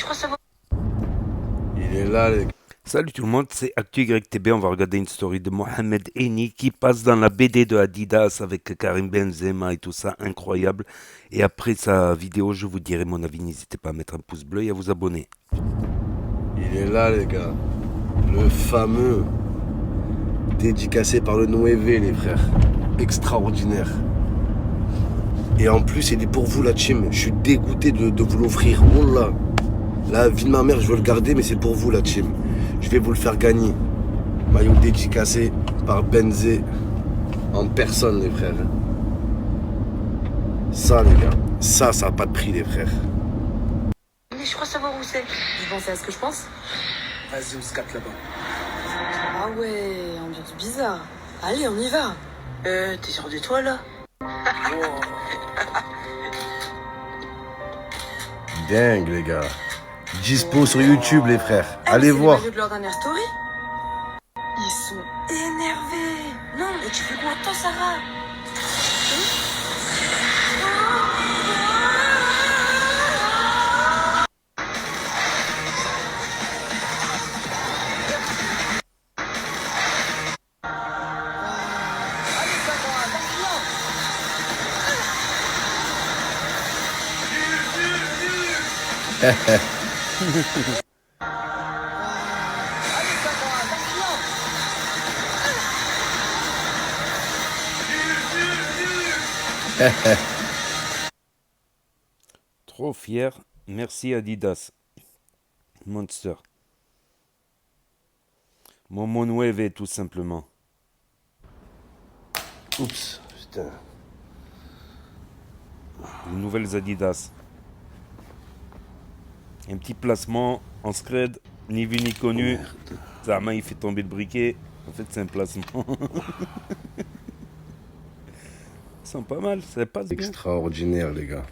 je crois savoir. Il est là, les gars. Salut tout le monde, c'est ActuYTB. On va regarder une story de Mohamed Eni qui passe dans la BD de Adidas avec Karim Benzema et tout ça, incroyable. Et après sa vidéo, je vous dirai mon avis. N'hésitez pas à mettre un pouce bleu et à vous abonner. Il est là, les gars. Le fameux. Dédicacé par le Noévé, les frères. Extraordinaire. Et en plus, il est pour vous, la team. Je suis dégoûté de vous l'offrir. Oh là. La vie de ma mère, je veux le garder, mais c'est pour vous, la team. Je vais vous le faire gagner. Maillot dédicacé par Benzé en personne, les frères. Ça, les gars, ça n'a pas de prix, les frères. Mais je crois savoir où c'est. Vous pensez à ce que je pense? Vas-y, on se capte là-bas. Ah ouais, ambiance bizarre. Allez, on y va. T'es sûr de toi là? Dingue, les gars. Dispo sur YouTube, les frères. Ah, Allez mais c'est voir. les maillots de leur dernière story. Ils sont énervés. Non, mais tu fais quoi toi, Sarah? Trop fier. Merci Adidas. Monster. Momo Nueve, tout simplement. Oups, putain. Les nouvelles Adidas. Un petit placement en scred, ni vu ni connu. Zama il fait tomber le briquet. En fait c'est un placement. Ils sont pas mal, ça passe bien. Extraordinaire, les gars.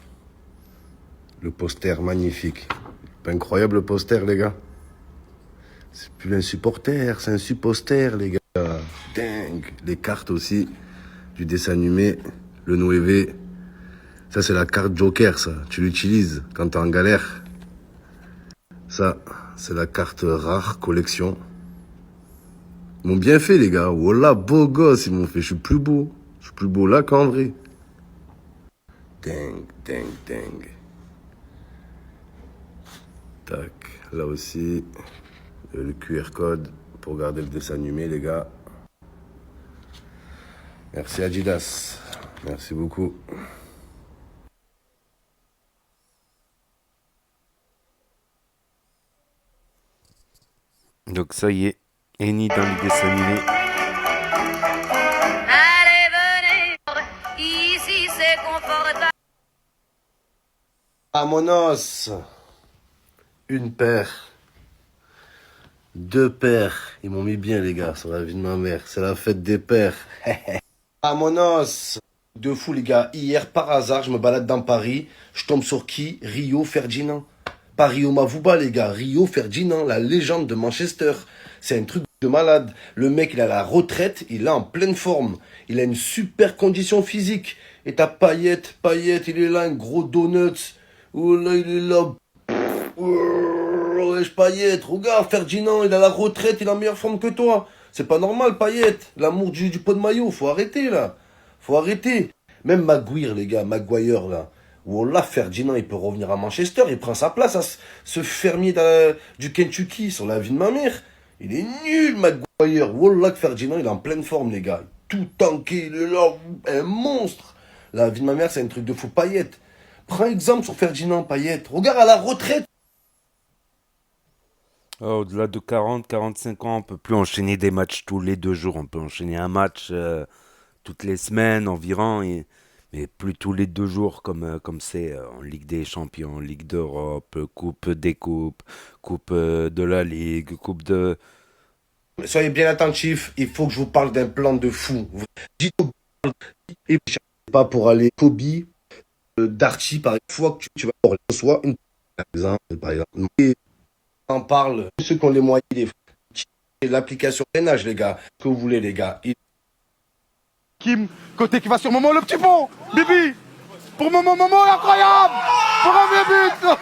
Le poster magnifique. Pas incroyable le poster, les gars. C'est plus un supporter, c'est un supposter, les gars. Dingue. Les cartes aussi du dessin animé, le Noévé. Ça, c'est la carte Joker, ça. Tu l'utilises quand t'es en galère. Ça, c'est la carte rare collection. Ils m'ont bien fait, les gars. Wallah, beau gosse, ils m'ont fait. Je suis plus beau. Je suis plus beau là qu'en vrai. Dingue, dingue, dingue. Tac, là aussi, le QR code pour garder le dessin animé, les gars. Merci Adidas. Merci beaucoup. Donc ça y est, Eni dans les dessins animés. Allez, venez, ici c'est confortable. Vamonos. Une paire. Deux paires. Ils m'ont mis bien, les gars, sur la vie de ma mère. C'est la fête des pères. Vamonos. De fou, les gars. Hier, par hasard, je me balade dans Paris. Je tombe sur qui? Rio Ferdinand. Pas Rio Mavuba, les gars. Rio Ferdinand, la légende de Manchester. C'est un truc de malade. Le mec, il a la retraite. Il est en pleine forme. Il a une super condition physique. Et t'as Payet, il est là, un gros donut. Oh là, il est là. Wesh, Payet, regarde, Ferdinand, il a la retraite, il est en meilleure forme que toi. C'est pas normal, Payet. L'amour du pot de maillot, faut arrêter, là. Faut arrêter. Même Maguire, les gars, Maguire, là. Wallah, Ferdinand, il peut revenir à Manchester, il prend sa place à ce fermier du Kentucky, sur la vie de ma mère. Il est nul, Maguire. Wallah, que Ferdinand, il est en pleine forme, les gars. Tout tanké, il est là, un monstre. La vie de ma mère, c'est un truc de fou. Payet. Prends exemple sur Ferdinand, Payet. Regarde à la retraite. Au-delà de 40-45 ans, on peut plus enchaîner des matchs tous les 2 jours. On peut enchaîner un match toutes les semaines environ, mais plus tous les 2 jours comme c'est en Ligue des Champions, Ligue d'Europe, Coupe des Coupes, Coupe de la Ligue, Coupe de... Soyez bien attentifs, il faut que je vous parle d'un plan de fou. Dites et pas pour aller Kobe, Darty, par fois que tu vas avoir soit une par exemple. Et on parle de ceux qui ont les moyens, l'application drainage, les gars. Ce que vous voulez, les gars. Kim, côté qui va sur Momo, le petit pont. Bibi, pour Momo, incroyable. Pour un but.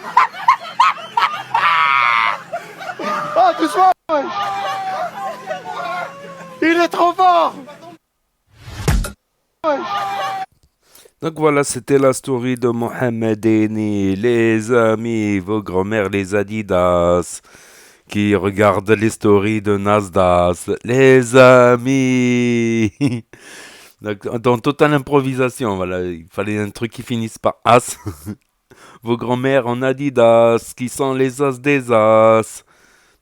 Donc voilà, c'était la story de Mohamed Eni. Les amis, vos grands-mères, les Adidas, qui regardent les stories de Nasdaq. Les amis. Donc, dans totale improvisation, voilà, il fallait un truc qui finisse par As. Vos grands-mères en Adidas, qui sont les As des As.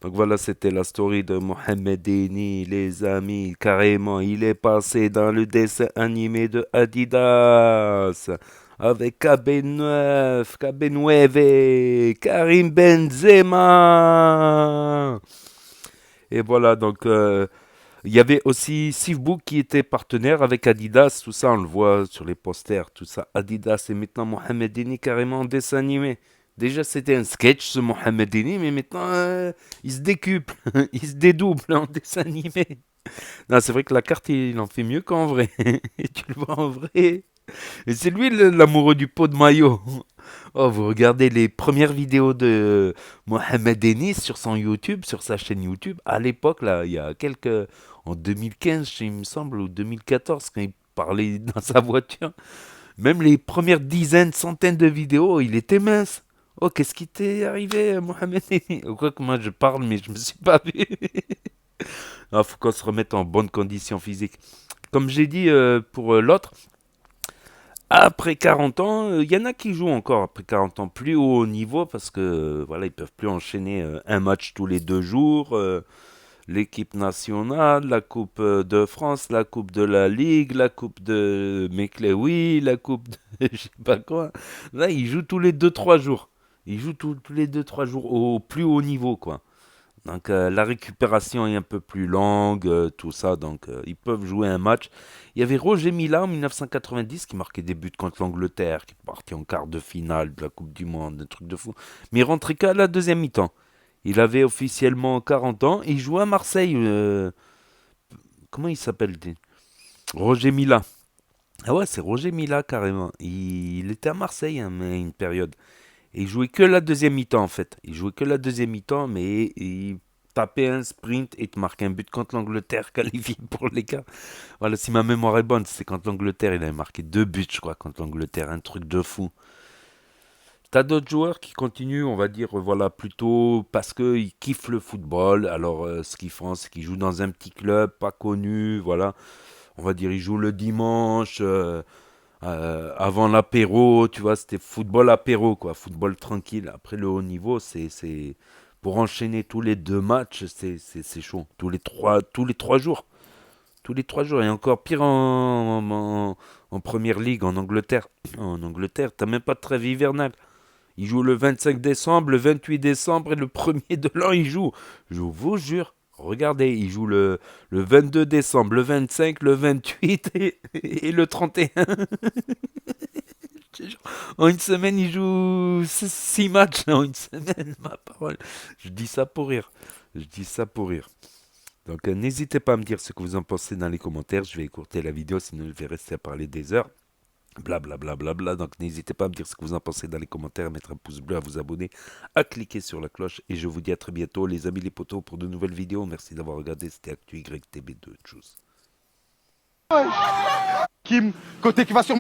Donc voilà, c'était la story de Mohamed Eni, les amis. Carrément, il est passé dans le dessin animé de Adidas. Avec KB9, Karim Benzema. Et voilà, donc il y avait aussi Sivbook qui était partenaire avec Adidas. Tout ça, on le voit sur les posters. Tout ça, Adidas et maintenant Mohamed Eni carrément en dessin animé. Déjà, c'était un sketch, ce Mohamed Eni, mais maintenant, il se décuple, il se dédouble en dessin animé. Non, c'est vrai que la carte, il en fait mieux qu'en vrai. Et tu le vois en vrai. Et c'est lui l'amoureux du pot de maillot. Oh, vous regardez les premières vidéos de Mohamed Eni sur son YouTube, sur sa chaîne YouTube. À l'époque, là, il y a quelques... En 2015, il me semble, ou 2014, quand il parlait dans sa voiture. Même les premières dizaines, centaines de vidéos, il était mince. Oh, qu'est-ce qui t'est arrivé, Mohamed Eni? Quoi que moi je parle, mais je me suis pas vu. Il faut qu'on se remette en bonne condition physique. Comme j'ai dit pour l'autre, après 40 ans, il y en a qui jouent encore après 40 ans plus haut niveau parce que voilà, ils peuvent plus enchaîner un match tous les 2 jours. L'équipe nationale, la Coupe de France, la Coupe de la Ligue, la Coupe de Meklewi, la Coupe de je sais pas quoi. Là, ils jouent tous les 2-3 jours. Ils jouent tous les 2-3 jours au plus haut niveau, quoi. Donc la récupération est un peu plus longue, tout ça, donc ils peuvent jouer un match. Il y avait Roger Mila en 1990 qui marquait des buts contre l'Angleterre, qui est parti en quart de finale de la Coupe du Monde, un truc de fou. Mais il rentrait qu'à la deuxième mi-temps. Il avait officiellement 40 ans, et il jouait à Marseille. Comment il s'appelle Roger Mila. Ah ouais, c'est Roger Mila carrément. Il était à Marseille hein, mais une période. Et il jouait que la deuxième mi-temps en fait. Il jouait que la deuxième mi-temps, mais il tapait un sprint et te marquait un but contre l'Angleterre qualifié pour les gars. Voilà, si ma mémoire est bonne, c'est contre l'Angleterre. Il avait marqué 2 buts, je crois, contre l'Angleterre. Un truc de fou. T'as d'autres joueurs qui continuent, on va dire, voilà, plutôt parce qu'ils kiffent le football. Alors, ce qu'ils font, c'est qu'ils jouent dans un petit club, pas connu, voilà. On va dire, ils jouent le dimanche, avant l'apéro, tu vois, c'était football apéro, quoi, football tranquille. Après, le haut niveau, pour enchaîner tous les 2 matchs, c'est chaud. Tous les trois jours. Tous les 3 jours, et encore pire en première ligue, en Angleterre. En Angleterre, t'as même pas de trêve hivernale. Il joue le 25 décembre, le 28 décembre et le 1er de l'an, il joue. Je vous jure, regardez, il joue le 22 décembre, le 25, le 28 et le 31. En une semaine, il joue 6 matchs en une semaine, ma parole. Je dis ça pour rire. Je dis ça pour rire. Donc n'hésitez pas à me dire ce que vous en pensez dans les commentaires. Je vais écourter la vidéo, sinon je vais rester à parler des heures. Blablabla. Bla, bla, bla. Donc n'hésitez pas à me dire ce que vous en pensez dans les commentaires, à mettre un pouce bleu, à vous abonner, à cliquer sur la cloche. Et je vous dis à très bientôt les amis les potos pour de nouvelles vidéos. Merci d'avoir regardé, c'était Actu YTB2. Tchuss. Kim, côté qui va sur